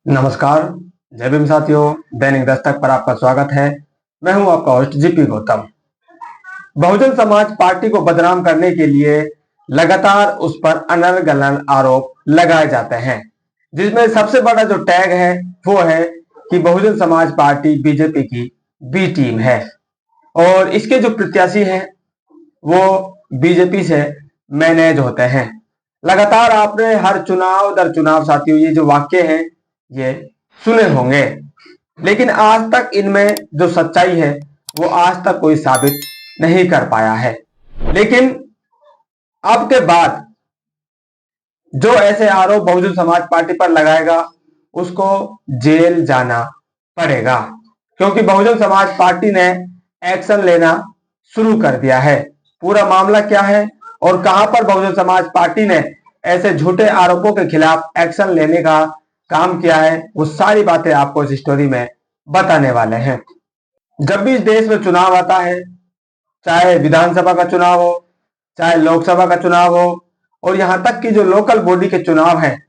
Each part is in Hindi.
नमस्कार। जय भीम साथियों, दैनिक दस्तक पर आपका स्वागत है। मैं हूं आपका host GP Gautam. Bahujan Samaj party को बदनाम करने के लिए लगातार उस पर अनर्गल आरोप लगाए जाते हैं, जिसमें सबसे बड़ा जो टैग है वो है कि बहुजन समाज पार्टी बीजेपी की बी टीम है और इसके जो प्रत्याशी हैं वो बीजेपी से मैनेज होते हैं। लगातार आपने हर चुनाव दर चुनाव साथियों ये जो वाक्य हैं ये सुने होंगे, लेकिन आज तक इनमें जो सच्चाई है वो आज तक कोई साबित नहीं कर पाया है। लेकिन अब के बाद जो ऐसे आरोप बहुजन समाज पार्टी पर लगाएगा उसको जेल जाना पड़ेगा, क्योंकि बहुजन समाज पार्टी ने एक्शन लेना शुरू कर दिया है। पूरा मामला क्या है और कहां पर बहुजन समाज पार्टी ने ऐसे झूठे आरोपों के खिलाफ एक्शन लेने का काम किया है, वो सारी बातें आपको इस स्टोरी में बताने वाले हैं। जब भी इस देश में चुनाव आता है, चाहे विधानसभा का चुनाव हो, चाहे लोकसभा का चुनाव हो, और यहां तक कि जो लोकल बॉडी के चुनाव हैं,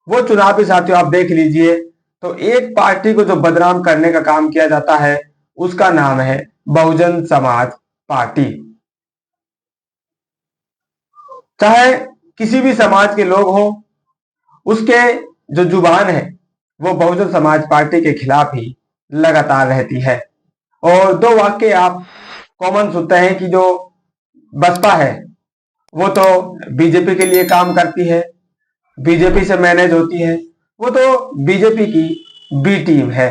वो चुनाव भी साथियों आप देख लीजिए तो एक पार्टी को जो बदनाम करने का काम किया जाता है उसका नाम है बहुजन समाज पार्टी। चाहे किसी भी समाज के लोग हों, उसके जो जुबान है वो बहुजन समाज पार्टी के खिलाफ ही लगातार रहती है। और दो वाक्य आप कॉमन सुनते हैं कि जो बसपा है वो तो बीजेपी के लिए काम करती है, बीजेपी से मैनेज होती है, वो तो बीजेपी की बी टीम है।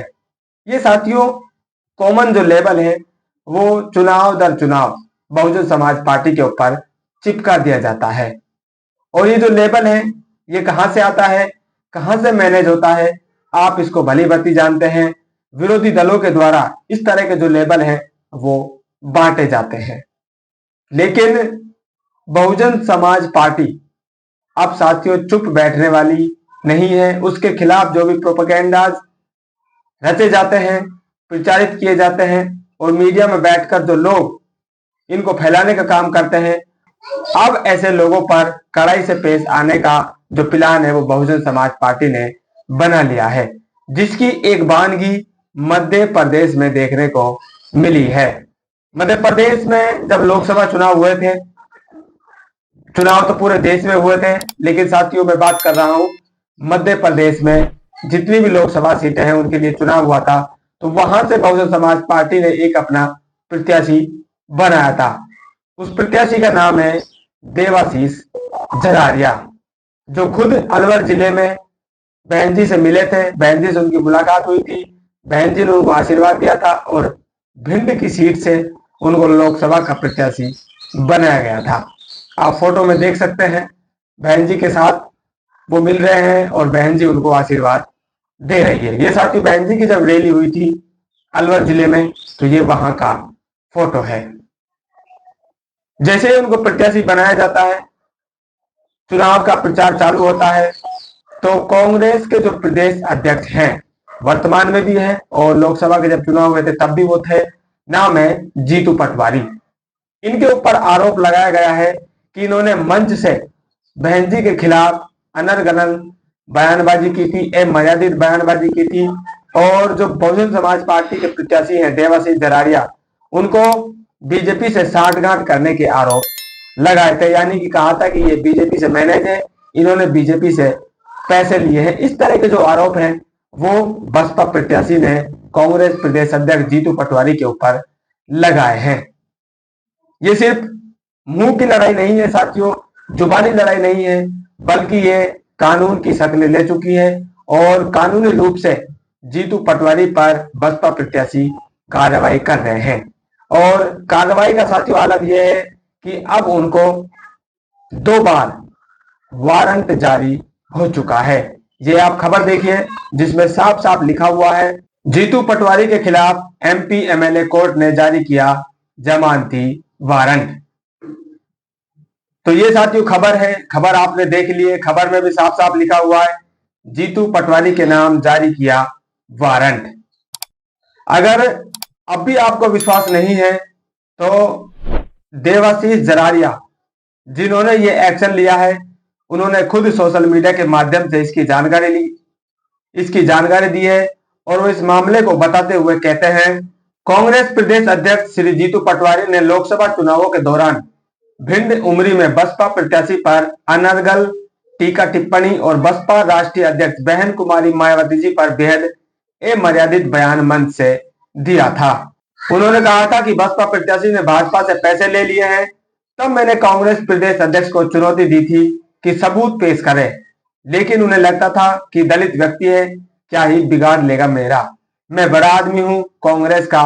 ये साथियों कॉमन जो लेबल है वो चुनाव दर चुनाव बहुजन समाज पार्टी के ऊपर चिपका दिया जाता है। और ये जो लेबल है ये कहां से आता है, कहां से मैनेज होता है, आप इसको भली भांति जानते हैं। विरोधी दलों के द्वारा इस तरह के जो लेबल हैं वो बांटे जाते हैं। लेकिन बहुजन समाज पार्टी अब साथियों चुप बैठने वाली नहीं है। उसके खिलाफ जो भी प्रोपेगेंडाज रचे जाते हैं, प्रचारित किए जाते हैं, और मीडिया में बैठकर जो लोग इनको फैलाने का काम करते हैं, अब ऐसे लोगों पर कड़ाई से पेश आने का जो प्लान है वो बहुजन समाज पार्टी ने बना लिया है, जिसकी एक बानगी मध्य प्रदेश में देखने को मिली है। मध्य प्रदेश में जब लोकसभा चुनाव हुए थे, चुनाव तो पूरे देश में हुए थे, लेकिन साथियों मैं बात कर रहा हूं मध्य प्रदेश में जितनी भी लोकसभा सीटें हैं उनके लिए चुनाव हुआ था, तो वहां से बहुजन समाज पार्टी ने एक अपना प्रत्याशी बनाया था। उस प्रत्याशी का नाम है देवाशीष जरारिया, जो खुद अलवर जिले में बहन जी से मिले थे, बहन जी से उनकी मुलाकात हुई थी, बहन जी ने उनको आशीर्वाद दिया था और भिंड की सीट से उनको लोकसभा का प्रत्याशी बनाया गया था। आप फोटो में देख सकते हैं बहन जी के साथ वो मिल रहे हैं और बहन जी उनको आशीर्वाद दे रही है। ये साथी बहन जी की जब रैली हुई थी अलवर जिले में, तो ये वहां का फोटो है। जैसे ही उनको प्रत्याशी बनाया जाता है, चुनाव का प्रचार चालू होता है, तो कांग्रेस के जो प्रदेश अध्यक्ष हैं, वर्तमान में भी है और लोकसभा के जब चुनाव हुए थे तब भी वो थे, नाम है जीतू पटवारी। इनके ऊपर आरोप लगाया गया है कि इन्होंने मंच से बहन जी के खिलाफ अनर्गल बयानबाजी की थी, मर्यादित बयानबाजी की थी, और जो बहुजन समाज पार्टी के प्रत्याशी हैं देवाशीष जरारिया, उनको बीजेपी से साठगांठ करने के आरोप लगाए थे। यानी कि कहा था कि ये बीजेपी से मैनेज है, इन्होंने बीजेपी से पैसे लिए हैं। इस तरह के जो आरोप हैं वो बसपा प्रत्याशी ने कांग्रेस प्रदेश अध्यक्ष जीतू पटवारी के ऊपर लगाए हैं। ये सिर्फ मुंह की लड़ाई नहीं है साथियों, जुबानी लड़ाई नहीं है, बल्कि ये कानून की शक्ल ले चुकी है और कानूनी रूप से जीतू पटवारी पर बसपा प्रत्याशी कार्रवाई कर रहे हैं। और कार्रवाई का साथियों हालत यह है कि अब उनको 2 बार वारंट जारी हो चुका है। ये आप खबर देखिए जिसमें साफ साफ लिखा हुआ है, जीतू पटवारी के खिलाफ एमपी एमएलए कोर्ट ने जारी किया जमानती वारंट। तो ये साथियों खबर है, खबर आपने देख ली है। खबर में भी साफ साफ लिखा हुआ है जीतू पटवारी के नाम जारी किया वारंट। अगर अब भी आपको विश्वास नहीं है तो देवाशीष जरारिया जिन्होंने ये एक्शन लिया है, उन्होंने खुद सोशल मीडिया के माध्यम से इसकी जानकारी ली इसकी जानकारी दी है और वो इस मामले को बताते हुए कहते हैं, कांग्रेस प्रदेश अध्यक्ष श्री जीतू पटवारी ने लोकसभा चुनावों के दौरान भिंड उमरी में बसपा प्रत्याशी पर अनर्गल टीका टिप्पणी और बसपा राष्ट्रीय अध्यक्ष बहन कुमारी मायावती जी पर बेहद अमर्यादित बयान मंच से दिया था। उन्होंने कहा था कि बसपा प्रत्याशी ने भाजपा से पैसे ले लिए हैं। तब मैंने कांग्रेस प्रदेश अध्यक्ष को चुनौती दी थी कि सबूत पेश करें, लेकिन उन्हें लगता था कि दलित व्यक्ति है, क्या ही बिगाड़ लेगा मेरा, मैं बड़ा आदमी हूं, कांग्रेस का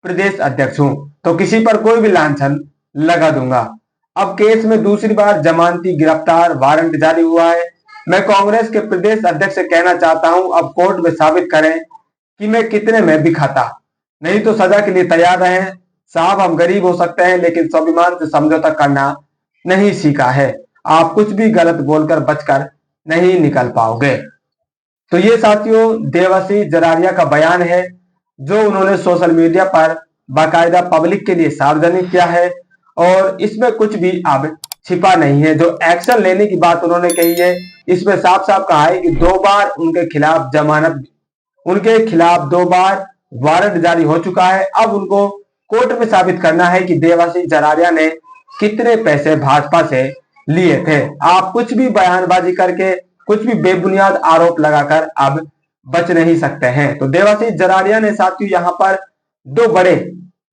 प्रदेश अध्यक्ष हूं, तो किसी पर कोई भी लांछन लगा दूंगा। अब केस में दूसरी बार जमानती गिरफ्तार वारंट जारी हुआ है। मैं कांग्रेस के प्रदेश अध्यक्ष से कहना चाहता हूं, अब कोर्ट में साबित करें कि मैं कितने में भी खाता, नहीं तो सजा के लिए तैयार रहें। साहब, हम गरीब हो सकते हैं लेकिन स्वाभिमान से समझौता करना नहीं सीखा है। आप कुछ भी गलत बोलकर बचकर नहीं निकल पाओगे। तो ये साथियों देवाशीष जरारिया का बयान है जो उन्होंने सोशल मीडिया पर बाकायदा पब्लिक के लिए सार्वजनिक किया है और इसमें कुछ भी अब छिपा नहीं है। जो एक्शन लेने की बात उन्होंने कही है, इसमें साफ साफ कहा है कि 2 बार उनके खिलाफ 2 बार वारंट जारी हो चुका है। अब उनको कोर्ट में साबित करना है कि देवाशीष जरारिया ने कितने पैसे भाजपा से लिए थे। आप कुछ भी बयानबाजी करके, कुछ भी बेबुनियाद आरोप लगाकर अब बच नहीं सकते हैं। तो देवाशीष जरारिया ने साथियों यहाँ पर 2 बड़े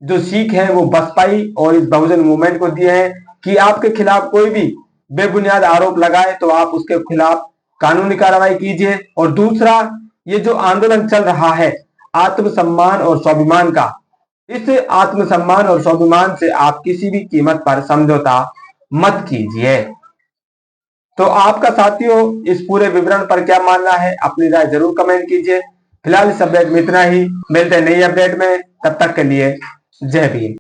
जो सीख है वो बसपाई और इस बहुजन मूवमेंट को दिए हैं कि आपके खिलाफ कोई भी बेबुनियाद आरोप लगाए तो आप उसके खिलाफ कानूनी कार्रवाई कीजिए। और दूसरा, ये जो आंदोलन चल रहा है आत्मसम्मान और स्वाभिमान का, इस आत्मसम्मान और स्वाभिमान से आप किसी भी कीमत पर समझौता मत कीजिए। तो आपका साथियों इस पूरे विवरण पर क्या मानना है, अपनी राय जरूर कमेंट कीजिए। फिलहाल इस अपडेट में इतना ही, मिलते हैं नई अपडेट में, तब तक के लिए जय भीम।